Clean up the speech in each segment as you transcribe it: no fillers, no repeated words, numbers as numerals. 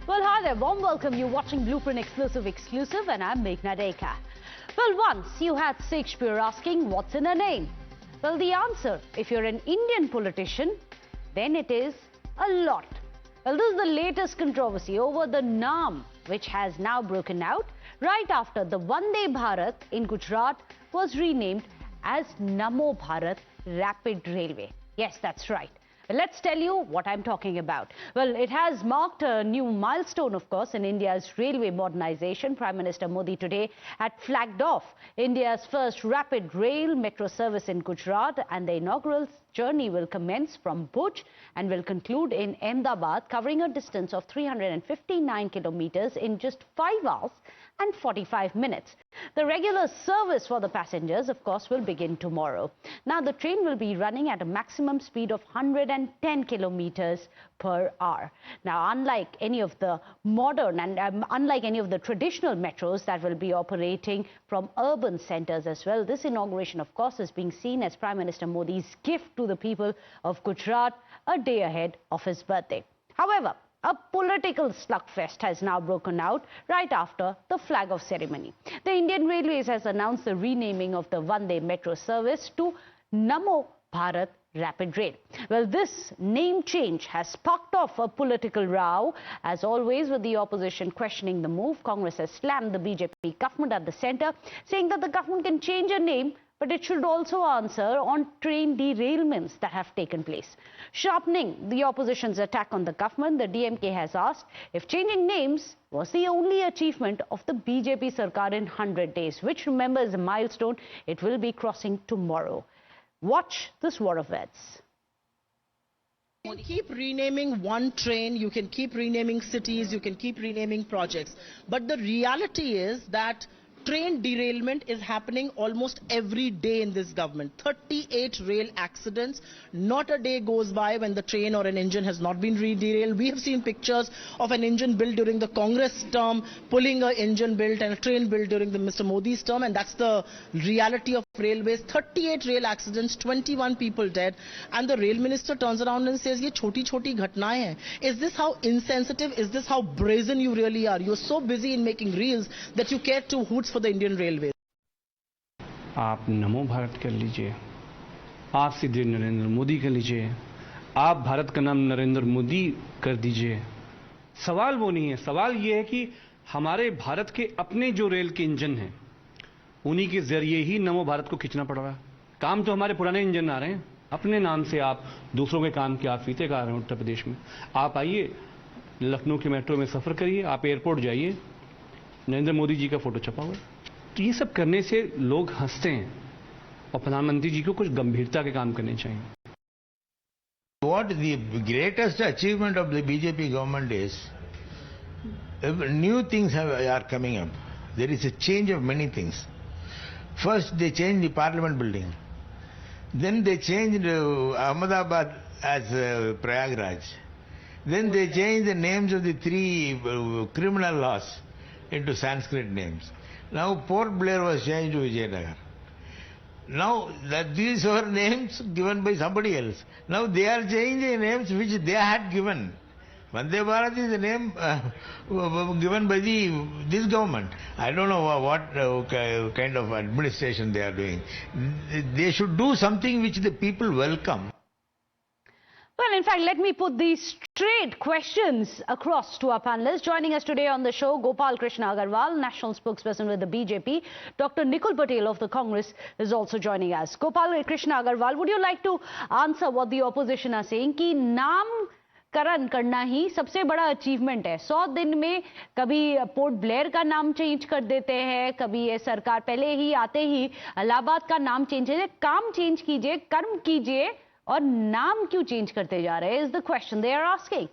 Well, hi there. Warm welcome. You're watching Blueprint Exclusive, and I'm Meghna Deka. Well, once you had Shakespeare asking, what's in a name? Well, the answer, if you're an Indian politician, then it is a lot. Well, this is the latest controversy over the NaM, which has now broken out right after the Vande Bharat in Gujarat was renamed as NaMo Bharat Rapid Railway. Yes, that's right. Let's tell you what I'm talking about. Well, it has marked a new milestone, of course, in India's railway modernization. Prime Minister Modi today had flagged off India's first rapid rail metro service in Gujarat, and the inaugural journey will commence from Bhuj and will conclude in Ahmedabad, covering a distance of 359 kilometers in just 5 hours and 45 minutes. The regular service for the passengers, of course, will begin tomorrow. Now, the train will be running at a maximum speed of 110 kilometers per hour. Now, unlike any of the modern and unlike any of the traditional metros that will be operating from urban centers as well, this inauguration, of course, is being seen as Prime Minister Modi's gift to the people of Gujarat a day ahead of his birthday. However, a political slugfest has now broken out right after the flag off ceremony. The Indian Railways has announced the renaming of the Vande Metro service to NaMo Bharat Rapid Rail. Well, this name change has sparked off a political row. As always, with the opposition questioning the move, Congress has slammed the BJP government at the centre, saying that the government can change a name, but it should also answer on train derailments that have taken place. Sharpening the opposition's attack on the government, the DMK has asked if changing names was the only achievement of the BJP Sarkar in 100 days, which, remember, is a milestone it will be crossing tomorrow. Watch this war of words. You can keep renaming one train, you can keep renaming cities, you can keep renaming projects. But the reality is that train derailment is happening almost every day in this government. 38 rail accidents. Not a day goes by when the train or an engine has not been derailed. We have seen pictures of an engine built during the Congress term, pulling an engine built and a train built during the Mr. Modi's term, and that's the reality of railways. 38 rail accidents, 21 people dead, and the rail minister turns around and says, "Ye choti-choti ghatnaएं hain." Is this how insensitive, is this how brazen you really are? You're so busy in making reels that you care to hoots for the Indian Railways. आप नमो भारत कर लीजिए, आप सीधे नरेंद्र मोदी कर लीजिए, आप भारत का नाम नरेंद्र मोदी कर दीजिए। सवाल वो नहीं है, सवाल ये है कि हमारे भारत के अपने जो रेल के इंजन हैं, उन्हीं के जरिए ही नमो भारत को खींचना पड़ रहा है। काम तो हमारे पुराने इंजन आ रहे हैं, अपने नाम से आप दूसरों के काम के आप फीते खा रहे हैं। उत्तर प्रदेश में आप आइए, लखनऊ के मेट्रो में सफर करिए, आप एयरपोर्ट जाइए, नरेंद्र मोदी जी का फोटो छपा हुआ है। तो ये सब करने से लोग हंसते हैं और प्रधानमंत्री जी को कुछ गंभीरता के काम करने चाहिए। What the greatest achievement of the BJP government is, new things are coming up. There is a change of many things. First, they changed the parliament building. Then they changed Ahmedabad as Prayagraj. Then they changed the names of the 3 criminal laws into Sanskrit names. Now Port Blair was changed to Vijayanagar. Now that these were names given by somebody else. Now they are changing names which they had given. Vande Bharat is the name given by this government. I don't know what kind of administration they are doing. They should do something which the people welcome. Well, in fact, let me put these straight questions across to our panelists. Joining us today on the show, Gopal Krishna Agarwal, national spokesperson with the BJP. Dr. Nikul Patel of the Congress is also joining us. Gopal Krishna Agarwal, would you like to answer what the opposition are saying? कि नामकरण करना ही सबसे बड़ा achievement है। 100 दिन में कभी port Blair का नाम चेंज कर देते हैं, कभी ये सरकार पहले ही आते ही इलाहाबाद का नाम चेंज कीजिए, काम चेंज कीजिए, कर्म कीजिए, और नाम क्यों चेंज करते जा रहे हैं? Is the question they are asking.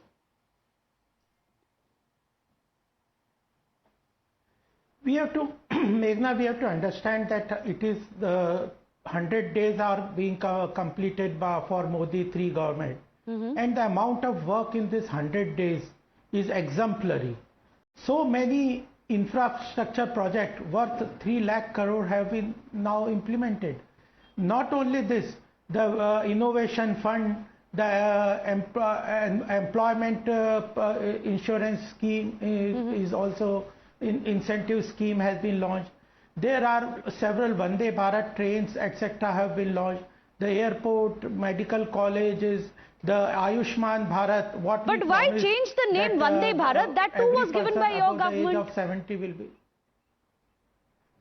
We have to, Meghna, we have to understand that it is the 100 days are being completed for Modi 3 government. And the amount of work in this 100 days is exemplary. So many infrastructure projects worth 3 lakh crore have been now implemented. Not only this, the innovation fund The employment insurance scheme is also, incentive scheme has been launched. There are several Vande Bharat trains, etc. have been launched. The airport, medical colleges, the Ayushman Bharat. But why change the name Vande Bharat? That too was given by your government. The age of 70 will be.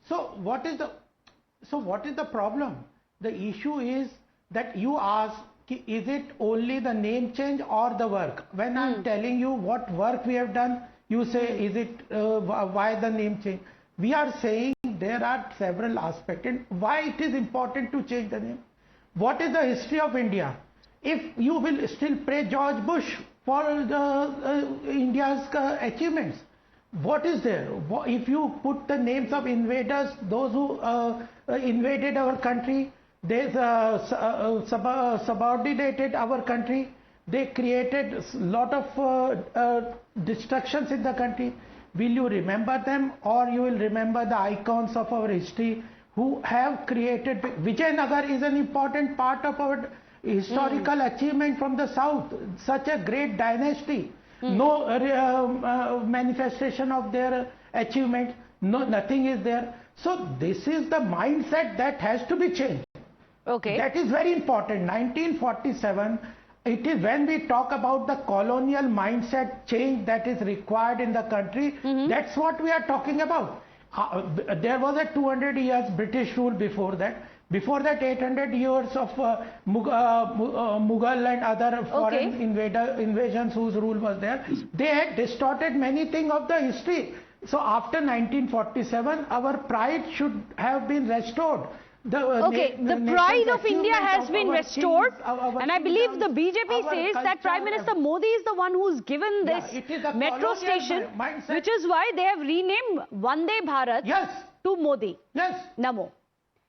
So what is the problem? The issue is that you ask, is it only the name change or the work? When I'm telling you what work we have done, you say, is it why the name change? We are saying there are several aspects, and why it is important to change the name. What is the history of India? If you will still praise George Bush for India's achievements, what is there? If you put the names of invaders, those who invaded our country, they subordinated our country, they created a lot of destructions in the country. Will you remember them, or you will remember the icons of our history who have created? Vijayanagar is an important part of our historical achievement from the south, such a great dynasty. No manifestation of their achievement, nothing is there. So this is the mindset that has to be changed. Okay. That is very important. 1947, it is when we talk about the colonial mindset change that is required in the country, that's what we are talking about. There was a 200 years British rule before that. Before that, 800 years of Mughal and other foreign invasions whose rule was there. They had distorted many things of the history. So after 1947, our pride should have been restored. The pride of India has been restored, and I believe the BJP says that Prime Minister Modi is the one who's given this metro station, which is why they have renamed Vande Bharat to Modi. NaMo.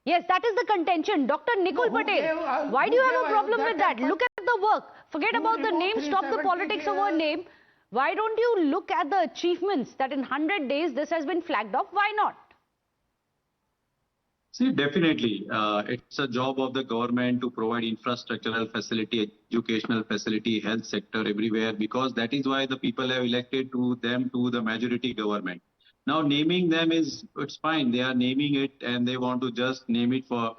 Yes, that is the contention. Dr. Nikul Patel, why do you have a problem with that? Look at the work. Forget about the name, stop the politics over name. Why don't you look at the achievements that in 100 days this has been flagged off? Why not? See, definitely, it's a job of the government to provide infrastructural facility, educational facility, health sector everywhere, because that is why the people have elected to them to the majority government. Now, naming them it's fine. They are naming it and they want to just name it for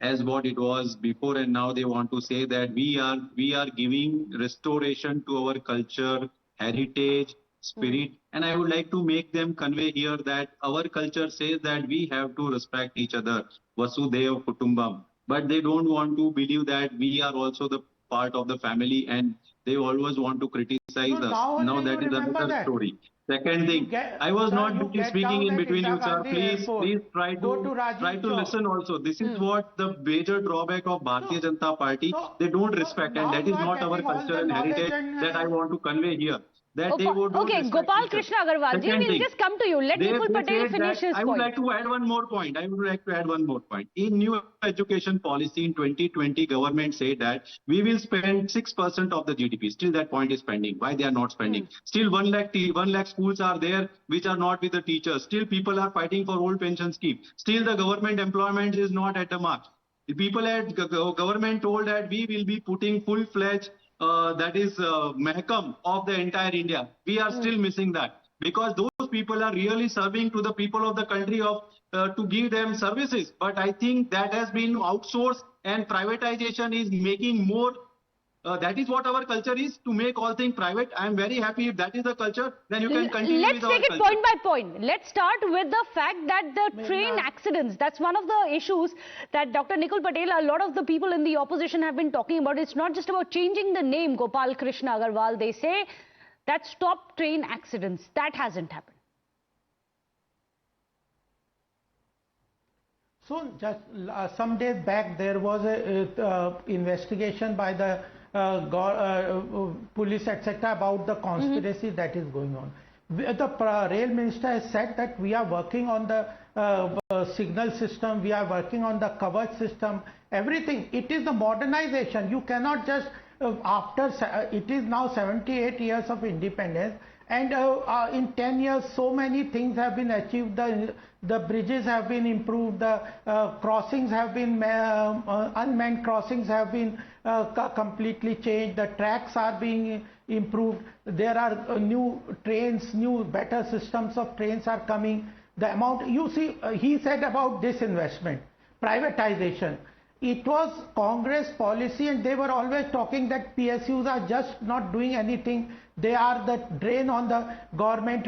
as what it was before, and now they want to say that we are giving restoration to our culture, heritage, spirit, and I would like to make them convey here that our culture says that we have to respect each other, Vasudhaiva Kutumbam, but they don't want to believe that we are also the part of the family, and they always want to criticize us. Now that is another story. Second thing, I was not speaking in between you, sir. Please try to listen also. This is what the major drawback of Bharatiya Janata Party. They don't respect, and that is not our culture and heritage that I want to convey here. Okay, Gopal Krishna Agarwal ji, we'll just come to you. Let Nikul Patel finish his point. I would like to add one more point. In new education policy in 2020, government said that we will spend 6% of the GDP. Still that point is pending. Why they are not spending? Still 1 lakh schools are there which are not with the teachers. Still people are fighting for old pension scheme. Still the government employment is not at the mark. The people at government told that we will be putting full-fledged that is Mehkam of the entire India. We are still missing that, because those people are really serving to the people of the country to give them services. But I think that has been outsourced, and privatization is making more. That is what our culture is, to make all things private. I am very happy if that is the culture, then you can continue with our culture. Let's take it point by point. Let's start with the fact that the train accidents, that's one of the issues that Dr. Nikul Patel, a lot of the people in the opposition have been talking about. It's not just about changing the name, Gopal Krishna Agarwal. They say that stop train accidents. That hasn't happened. So just some days back, there was a investigation by the police, etc., about the conspiracy that is going on. The rail minister has said that we are working on the signal system, we are working on the coverage system, everything. It is the modernization. You cannot just, it is now 78 years of independence, And in 10 years, so many things have been achieved. The bridges have been improved. The crossings have been, unmanned crossings have been completely changed. The tracks are being improved. There are new trains, new better systems of trains are coming. The amount, you see, he said about disinvestment, privatization. It was Congress policy, and they were always talking that PSUs are just not doing anything. They are the drain on the government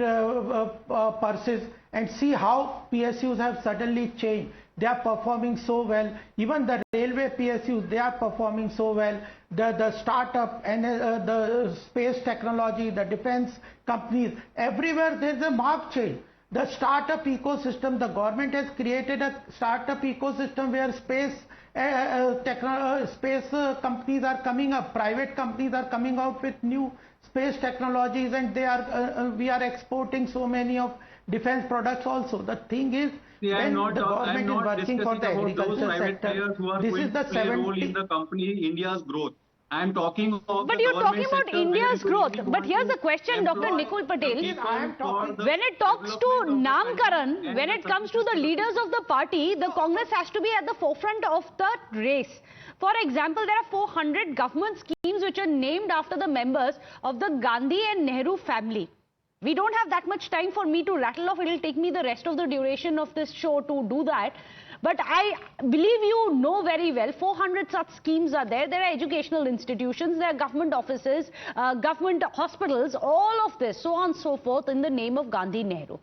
purses. And see how PSUs have suddenly changed. They are performing so well. Even the railway PSUs, they are performing so well. The startup and the space technology, the defense companies, everywhere there is a marked change. The startup ecosystem, the government has created a startup ecosystem where space companies are coming up, private companies are coming out with new space technologies, and they are we are exporting so many of defense products also. The thing is, when the government is working for the agriculture sector, this is the 70 in the company India's growth. I am talking about. But you're talking about India's growth. But here's the question, Dr. Nikul Patel. When it talks to Namkaran, when it comes to the leaders of the party, the Congress has to be at the forefront of the race. For example, there are 400 government schemes which are named after the members of the Gandhi and Nehru family. We don't have that much time for me to rattle off. It will take me the rest of the duration of this show to do that. But I believe you know very well, 400 such schemes are there. There are educational institutions, there are government offices, government hospitals, all of this, so on and so forth, in the name of Gandhi Nehru.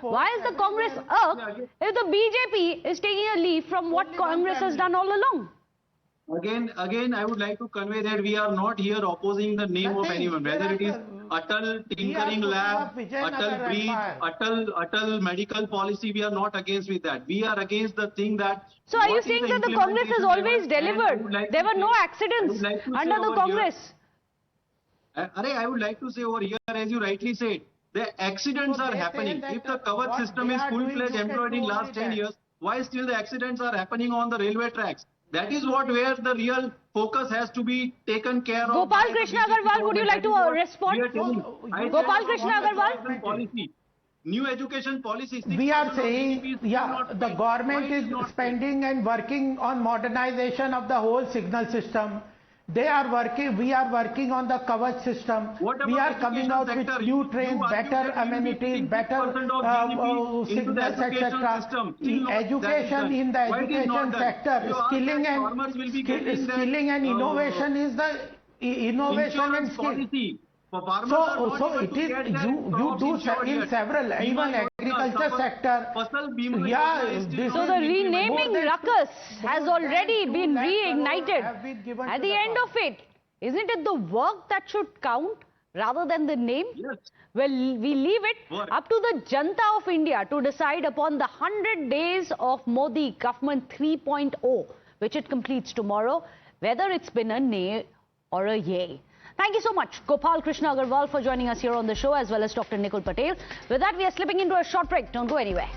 Why is the Congress irked if the BJP is taking a leaf from what Congress has done all along? Again, I would like to convey that we are not here opposing the name of anyone, whether it is Atal Tinkering Lab, Atal Breed, Atal Medical Policy. We are not against with that. We are against the thing that. So are you saying that the Congress has always delivered? There were no accidents under the Congress. I would like to say over here, as you rightly said, the accidents are happening. If the covered system is full-fledged employed in last 10 years, why still the accidents are happening on the railway tracks? That is where the real focus has to be taken care of. Gopal Krishna Agarwal, would you like to respond? Gopal Krishna Agarwal? Policy, new education policy. We are saying, yeah, the government is spending and working on modernization of the whole signal system. They are working, we are working on the coverage system. We are coming out with new trains, better amenities, better signals, etc. Education in the education sector, skilling and innovation is the innovation and skill. So it is, you do in several, even agriculture sector. Yeah, so the renaming ruckus has already been reignited. At the end of it, isn't it the work that should count rather than the name? Yes. Well, we leave it up to the Janta of India to decide upon the 100 days of Modi government 3.0, which it completes tomorrow, whether it's been a nay or a yay. Thank you so much, Gopal Krishna Agarwal, for joining us here on the show, as well as Dr. Nikul Patel. With that, we are slipping into a short break. Don't go anywhere.